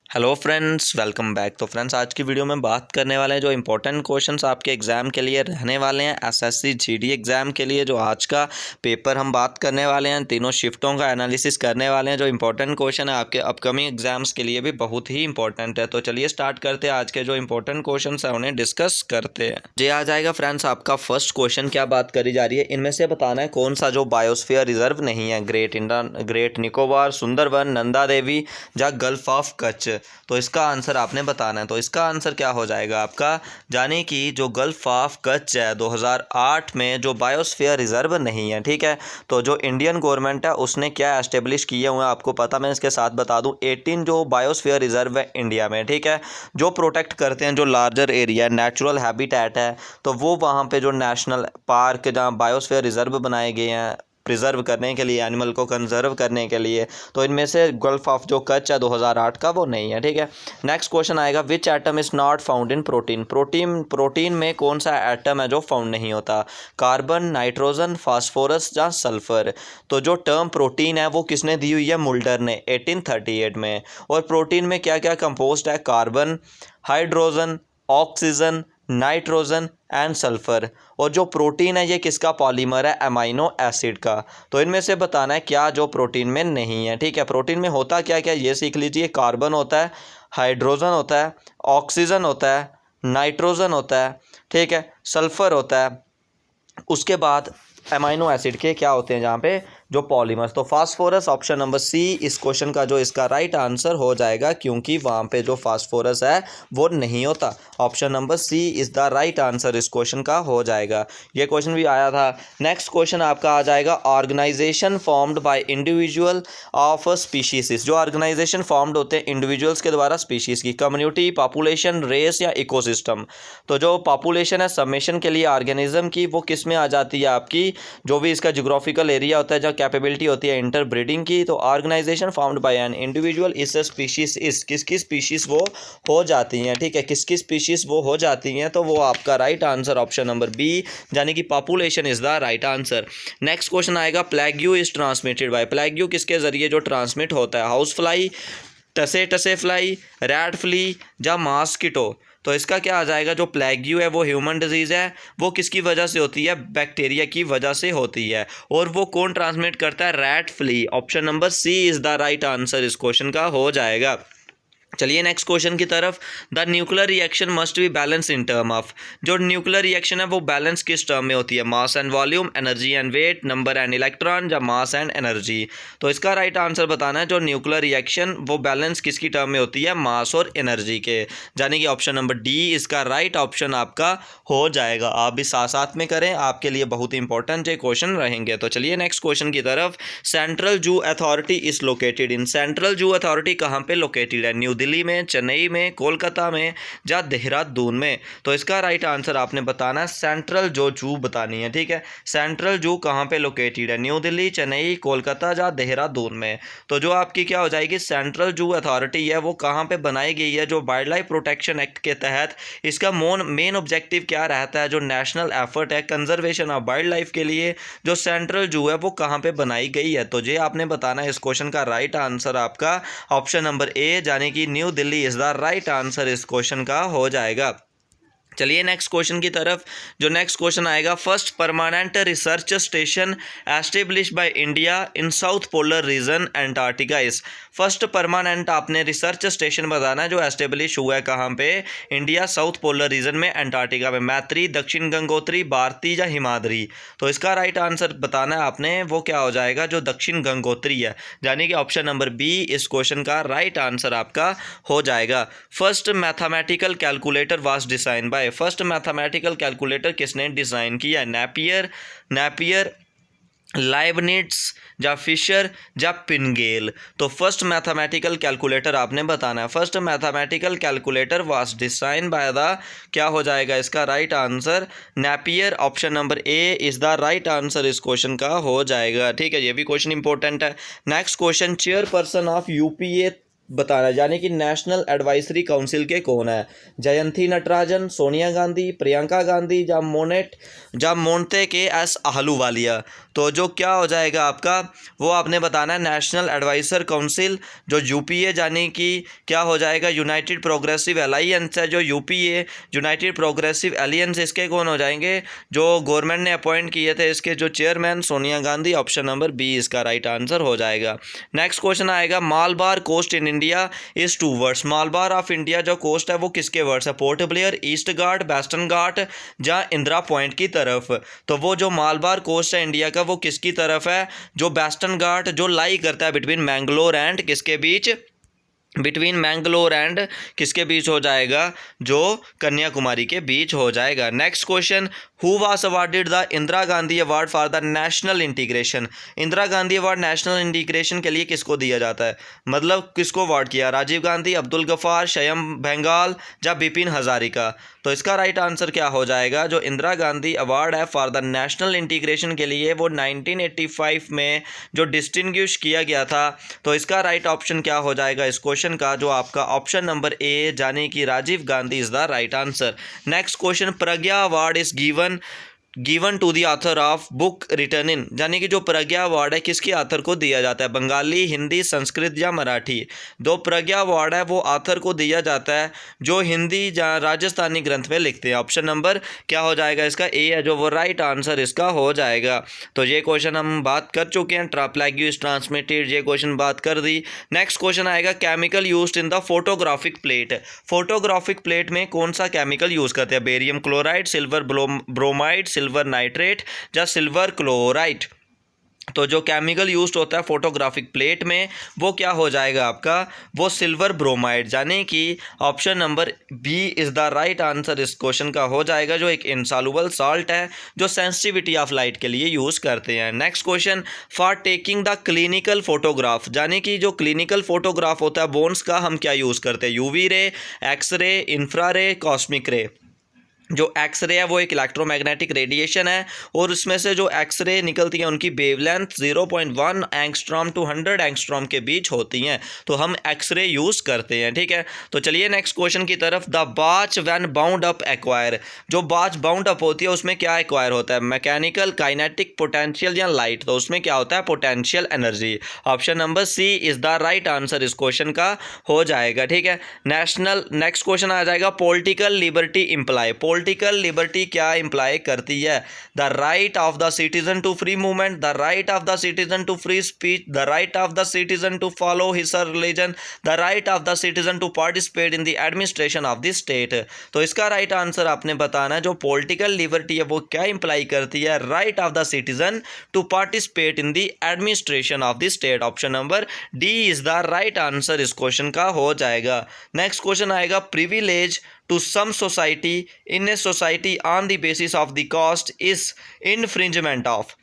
Hello friends, welcome back. तो friends, आज की वीडियो में बात करने वाले हैं जो इंपॉर्टेंट क्वेश्चंस आपके एग्ज़ाम के लिए रहने वाले हैं। एसएससी जीडी एग्ज़ाम के लिए जो आज का पेपर हम बात करने वाले हैं, तीनों शिफ्टों का एनालिसिस करने वाले हैं। जो इंपॉर्टेंट क्वेश्चन है आपके अपकमिंग एग्जाम्स के लिए भी बहुत ही इंपॉर्टेंट है। तो चलिए स्टार्ट करते हैं। आज के जो इंपॉर्टेंट क्वेश्चन है उन्हें डिस्कस करते हैं। जी आ जाएगा फ्रेंड्स, आपका फर्स्ट क्वेश्चन क्या बात करी जा रही है, इनमें से बताना है कौन सा जो बायोस्फीयर रिजर्व नहीं है। ग्रेट निकोबार, सुंदरवन, नंदा देवी या गल्फ ऑफ कच्छ। तो इसका आंसर आपने बताना है। तो इसका आंसर क्या हो जाएगा आपका, जाने कि जो गल्फ ऑफ कच्छ है 2008 में जो बायोस्फीयर रिजर्व नहीं है। ठीक है, तो जो इंडियन गवर्नमेंट है उसने क्या एस्टेब्लिश किए हुए हैं आपको पता, मैं इसके साथ बता दूं 18 जो बायोस्फीयर रिजर्व है इंडिया में। ठीक है, जो प्रोटेक्ट करते हैं जो लार्जर एरिया नेचुरल हैबिटेट है, तो वो वहाँ पे जो नेशनल पार्क जहाँ बायोस्फीयर रिजर्व बनाए गए हैं प्रिजर्व करने के लिए, एनिमल को कंजर्व करने के लिए, तो इनमें से गल्फ ऑफ जो कच्छ है 2008 का वो नहीं है। ठीक है, नेक्स्ट क्वेश्चन आएगा, which atom is not found in protein. Protein में कौन सा एटम है जो फाउंड नहीं होता, कार्बन, नाइट्रोजन, फास्फोरस या सल्फर। तो जो टर्म प्रोटीन है वो किसने दी हुई है, मुल्डर ने 1838 में। और प्रोटीन में क्या क्या कंपोस्ट है, carbon, hydrogen, oxygen, nitrogen and sulphur. और जो प्रोटीन है ये किसका पॉलीमर है, अमाइनो एसिड का। तो इनमें से बताना है क्या जो प्रोटीन में नहीं है। ठीक है, प्रोटीन में होता क्या क्या ये सीख लीजिए, कार्बन होता है, हाइड्रोजन होता है, ऑक्सीजन होता है, नाइट्रोजन होता है, ठीक है, सल्फर होता है, उसके बाद अमाइनो एसिड के क्या होते हैं जहाँ पे, जो पॉलीमर्स। तो फास्फोरस ऑप्शन नंबर सी इस क्वेश्चन का जो इसका राइट आंसर हो जाएगा, क्योंकि वहाँ पे जो फास्फोरस है वो नहीं होता। Option number C is the right answer इस क्वेश्चन का हो जाएगा। ये क्वेश्चन भी आया था। नेक्स्ट क्वेश्चन आपका आ जाएगा, organisation formed by individual of a species. जो ऑर्गेनाइजेशन फॉर्म्ड होते हैं इंडिविजुअल्स के द्वारा स्पीशीज़ की, कम्युनिटी, पॉपुलेशन, रेस या इकोसिस्टम। तो जो पॉपुलेशन है समेशन के लिए ऑर्गेनिज्म की, वो किस में आ जाती है आपकी, जो भी इसका जियोग्राफिकल एरिया होता है, जो कैपेबिलिटी होती है इंटरब्रीडिंग की। तो organisation found by an individual इस स्पीशीज, इस किसकी स्पीशीज वो हो जाती हैं। ठीक है, किसकी स्पीशीज वो हो जाती हैं, तो वो आपका right answer option number B यानी कि population is the right answer. Next question आएगा, plague is transmitted by. Plague किसके जरिए जो ट्रांसमिट होता है, house fly, tsetse fly, rat flea या मॉस्किटो। तो इसका क्या आ जाएगा, जो प्लेग्यू है वो ह्यूमन डिजीज़ है, वो किसकी वजह से होती है, बैक्टीरिया की वजह से होती है। और वो कौन ट्रांसमिट करता है, rat flea. Option number C is the right answer इस क्वेश्चन का हो जाएगा। चलिए नेक्स्ट क्वेश्चन की तरफ, the nuclear reaction must be balance in term of. जो न्यूक्लियर रिएक्शन है वो बैलेंस किस टर्म में होती है, mass and volume, energy and weight, number and electron या मास एंड एनर्जी। तो इसका राइट आंसर बताना है, जो न्यूक्लियर रिएक्शन वो बैलेंस किसकी टर्म में होती है, मास और एनर्जी के, यानी कि ऑप्शन नंबर डी इसका राइट ऑप्शन आपका हो जाएगा। आप भी साथ साथ में करें, आपके लिए बहुत ही इंपॉर्टेंट ये क्वेश्चन रहेंगे। तो चलिए नेक्स्ट क्वेश्चन की तरफ, central zoo authority is located in. Central zoo authority कहाँ पे लोकेटेड है, न्यू दिल्ली में, चेन्नई में, कोलकाता में या देहरादून में। तो इसका राइट आंसर आपने बताना है, सेंट्रल जो जू बतानी है। ठीक है, सेंट्रल जू कहाँ पे लोकेटेड है, न्यू दिल्ली, चेन्नई, कोलकाता या देहरादून में। तो जो आपकी क्या हो जाएगी, सेंट्रल जू अथॉरिटी है वो कहाँ पे बनाई गई है, जो वाइल्ड लाइफ प्रोटेक्शन एक्ट के तहत। इसका मेन ऑब्जेक्टिव क्या रहता है, जो नेशनल एफर्ट है कंजर्वेशन ऑफ वाइल्ड लाइफ के लिए, जो सेंट्रल जू है वो कहाँ पे बनाई गई है। तो ये आपने बताना है। इस क्वेश्चन का राइट आंसर आपका ऑप्शन नंबर ए यानी कि new Delhi is the right answer इस क्वेश्चन का हो जाएगा। चलिए नेक्स्ट क्वेश्चन की तरफ, जो नेक्स्ट क्वेश्चन आएगा, first permanent research station establish by India in south polar region Antarctica is. First permanent आपने रिसर्च स्टेशन बताना है जो एस्टेब्लिश हुआ है कहाँ पे, इंडिया साउथ पोलर रीजन में, एंटार्क्टिका में। मैत्री, दक्षिण गंगोत्री, भारती या हिमाद्री। तो इसका राइट आंसर बताना है आपने, वो क्या हो जाएगा, जो दक्षिण गंगोत्री है, यानी कि ऑप्शन नंबर बी इस क्वेश्चन का राइट आंसर आपका हो जाएगा। First mathematical calculator was design by. First mathematical calculator किसने डिज़ाइन किया, नेपियर, लाइबनिट्स या फिशर या पिनगेल। तो फर्स्ट मैथमेटिकल कैलकुलेटर आपने बताना है। First mathematical calculator was design by the, क्या हो जाएगा इसका right answer, Napier. Option number A is the right answer इस क्वेश्चन का हो जाएगा। ठीक है, ये भी क्वेश्चन इंपॉर्टेंट है। Next question, chairperson of UPA बताना, यानी कि नेशनल एडवाइजरी काउंसिल के कौन है, जयंती नटराजन, सोनिया गांधी, प्रियंका गांधी या मोंते के एस आहलूवालिया। तो जो क्या हो जाएगा आपका, वो आपने बताना है नेशनल एडवाइजर काउंसिल जो यूपीए, यानी कि क्या हो जाएगा यूनाइटेड प्रोग्रेसिव अलायंस है जो यूपीए, यूनाइटेड प्रोग्रेसिव अलायंस, इसके कौन हो जाएंगे, जो गवर्नमेंट ने अपॉइंट किए थे, इसके जो chairman Sonia Gandhi. Option number B इसका राइट आंसर हो जाएगा। नेक्स्ट क्वेश्चन आएगा, Malabar coast in India is towards. Malabar of India जो कोस्ट है वो किसके वर्ड्स है, पोर्ट ब्लेयर, ईस्ट घाट, वेस्टर्न घाट या इंदिरा पॉइंट की तरफ। तो वो जो मालबार कोस्ट है इंडिया का वो किसकी तरफ है, जो वेस्टर्न घाट जो लाई करता है बिटवीन मैंगलोर एंड किसके बीच, बिटवीन मैंगलोर एंड किसके बीच हो जाएगा, जो कन्याकुमारी के बीच हो जाएगा। Next question, who was awarded the Indira Gandhi award for the national integration. Indira Gandhi award national integration के लिए किसको दिया जाता है, मतलब किसको अवार्ड किया, राजीव गांधी, अब्दुल गफार, श्याम बेंगाल या बिपिन हजारिका। तो इसका राइट आंसर क्या हो जाएगा, जो इंदिरा गांधी अवार्ड है फॉर द नेशनल इंटीग्रेशन के लिए वो 1985 में जो डिस्टिंग्विश किया गया था। तो इसका राइट ऑप्शन क्या हो जाएगा इस क्वेश्चन का, जो आपका ऑप्शन नंबर ए यानी कि Rajiv Gandhi is the right answer. Next question, Pragya award is given to the author of book return in, यानी कि जो प्रज्ञा अवार्ड है किसके ऑथर को दिया जाता है, बंगाली, हिंदी, संस्कृत या मराठी। दो प्रज्ञा अवार्ड है वो ऑथर को दिया जाता है जो हिंदी या राजस्थानी ग्रंथ में लिखते हैं। ऑप्शन नंबर क्या हो जाएगा इसका, ए है जो वो राइट आंसर इसका हो जाएगा। तो ये क्वेश्चन हम बात कर चुके हैं, प्लेग इज ट्रांसमिटेड, ये क्वेश्चन बात कर दी। नेक्स्ट क्वेश्चन आएगा, chemical used in the photographic plate. Photographic plate में कौन सा केमिकल यूज करते हैं, barium chloride, silver bromide, silver nitrate या सिल्वर क्लोराइड। तो जो केमिकल यूज्ड होता है फोटोग्राफिक प्लेट में वो क्या हो जाएगा आपका, वो सिल्वर ब्रोमाइड, यानी कि option number B is the right answer इस क्वेश्चन का हो जाएगा, जो एक इनसॉल्युबल सॉल्ट है जो सेंसिटिविटी ऑफ लाइट के लिए यूज़ करते हैं। Next question, for taking the clinical photograph, यानी कि जो क्लिनिकल फोटोग्राफ होता है बोन्स का हम क्या यूज़ करते हैं, यूवी रे, एक्सरे, इंफ्रारे, कॉस्मिक रे। जो एक्सरे है वो एक इलेक्ट्रोमैग्नेटिक रेडिएशन है और उसमें से जो एक्सरे निकलती हैं उनकी वेवलेंथ 0.1 एंगस्ट्रॉम टू 100 एंगस्ट्रॉम के बीच होती हैं, तो हम एक्सरे यूज़ करते हैं। ठीक है, तो चलिए नेक्स्ट क्वेश्चन की तरफ। द बाच व्हेन बाउंड अप एक्वायर, जो बाच बाउंड अप होती है उसमें क्या एक्वायर होता है, मैकेनिकल, काइनेटिक, पोटेंशियल या लाइट। तो उसमें क्या होता है, potential energy. Option number C is the right answer इस क्वेश्चन का हो जाएगा। ठीक है, नेक्स्ट क्वेश्चन आ जाएगा, political liberty imply. Political liberty क्या इंप्लाई करती है, the right of the citizen to free movement, the right of the citizen to free speech, the right of the citizen to follow his religion, the right of the citizen to participate in the administration of the state. तो इसका right answer आपने बताना है, जो political liberty है वो क्या imply करती है, right of the citizen to participate in the administration of the state. Option number D is the right answer इस क्वेश्चन का हो जाएगा। नेक्स्ट क्वेश्चन आएगा, privilege to some society in a society on the basis of the caste is infringement of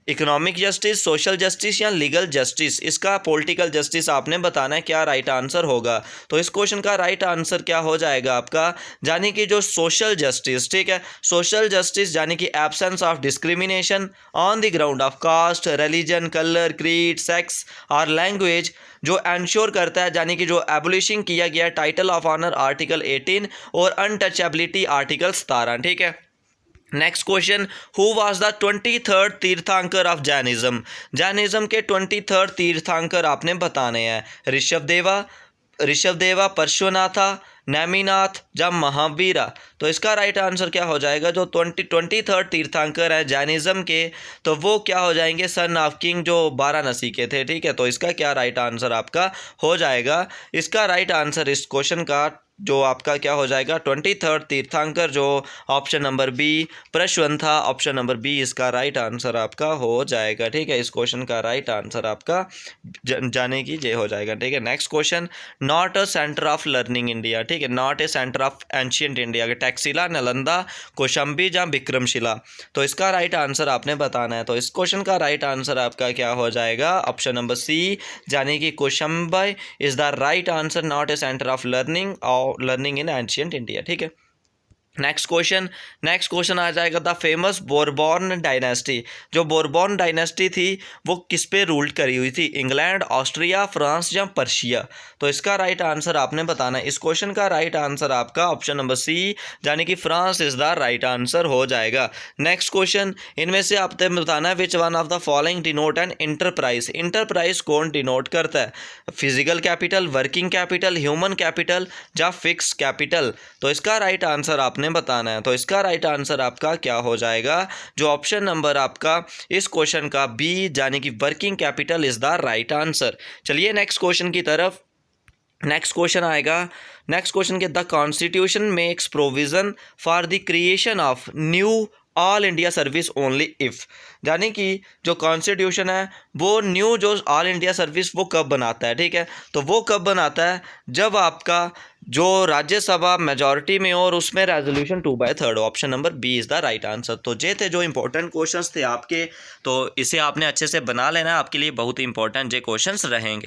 economic justice, social justice या legal justice. इसका political justice आपने बताना है क्या राइट आंसर होगा। तो इस क्वेश्चन का राइट आंसर क्या हो जाएगा आपका, यानी कि जो सोशल जस्टिस। ठीक है, सोशल जस्टिस यानी कि absence of discrimination on the ground of caste, religion, colour, creed, sex और लैंग्वेज, जो एंश्योर करता है, यानी कि जो एबोलिशिंग किया गया टाइटल ऑफ ऑनर आर्टिकल 18 और अनटचेबिलिटी आर्टिकल 17। ठीक है, next question, who was the 23rd तीर्थंकर ऑफ जैनिज्म। जैनिज्म के 23rd तीर्थंकर आपने बताने हैं, ऋषभदेवा, परशुनाथा, नेमिनाथ या महावीरा। तो इसका राइट आंसर क्या हो जाएगा, जो 23rd तीर्थंकर है जैनिज्म के, तो वो क्या हो जाएंगे, सन ऑफ किंग जो वाराणसी के थे। ठीक है, तो इसका क्या राइट आंसर आपका हो जाएगा, इसका राइट आंसर इस क्वेश्चन का जो आपका क्या हो जाएगा, 23rd तीर्थंकर जो ऑप्शन नंबर बी प्रश्वन था, ऑप्शन नंबर बी इसका राइट आंसर आपका हो जाएगा। ठीक है, इस क्वेश्चन का राइट आंसर आपका जाने की जे हो जाएगा। ठीक है, next question, not a centre of learning India. ठीक है, not a centre of ancient India, Taxila, Nalanda, Kaushambi या विक्रमशिला। तो इसका राइट आंसर आपने बताना है। तो इस क्वेश्चन का राइट आंसर आपका क्या हो जाएगा, ऑप्शन नंबर सी यानी कि Kaushambi is the right answer, not a centre of learning in ancient India. ठीक है, नेक्स्ट क्वेश्चन आ जाएगा द फेमस बोरबॉर्न डायनेस्टी। जो बोरबॉर्न डायनेस्टी थी वो किस पे रूल करी हुई थी, इंग्लैंड, ऑस्ट्रिया, फ्रांस या पर्शिया। तो इसका राइट आंसर आपने बताना है। इस क्वेश्चन का राइट आंसर आपका ऑप्शन नंबर सी यानी कि France is the right answer हो जाएगा। नेक्स्ट क्वेश्चन, इनमें से आपने बताना है which one of the following denote an enterprise. Enterprise कौन डिनोट करता है, physical capital, working capital, human capital या फिक्स कैपिटल। तो इसका राइट आंसर आपने बताना है। तो इसका राइट आंसर आपका क्या हो जाएगा, जो ऑप्शन नंबर आपका इस क्वेश्चन का बी यानी कि working capital is the right answer. चलिए नेक्स्ट क्वेश्चन की तरफ। नेक्स्ट क्वेश्चन आएगा, नेक्स्ट क्वेश्चन के the constitution makes provision for the creation of knew all India service only if. यानी कि जो कॉन्स्टिट्यूशन है वो न्यू जो ऑल इंडिया सर्विस वो कब बनाता है, ठीक है। तो वो कब बनाता है, जब आपका जो राज्यसभा मेजॉरिटी में हो और उसमें resolution 2/3। Option number B is the right answer. तो ये थे जो इंपॉर्टेंट क्वेश्चंस थे आपके, तो इसे आपने अच्छे से बना लेना, आपके लिए बहुत ही इंपॉर्टेंट ये क्वेश्चंस रहेंगे।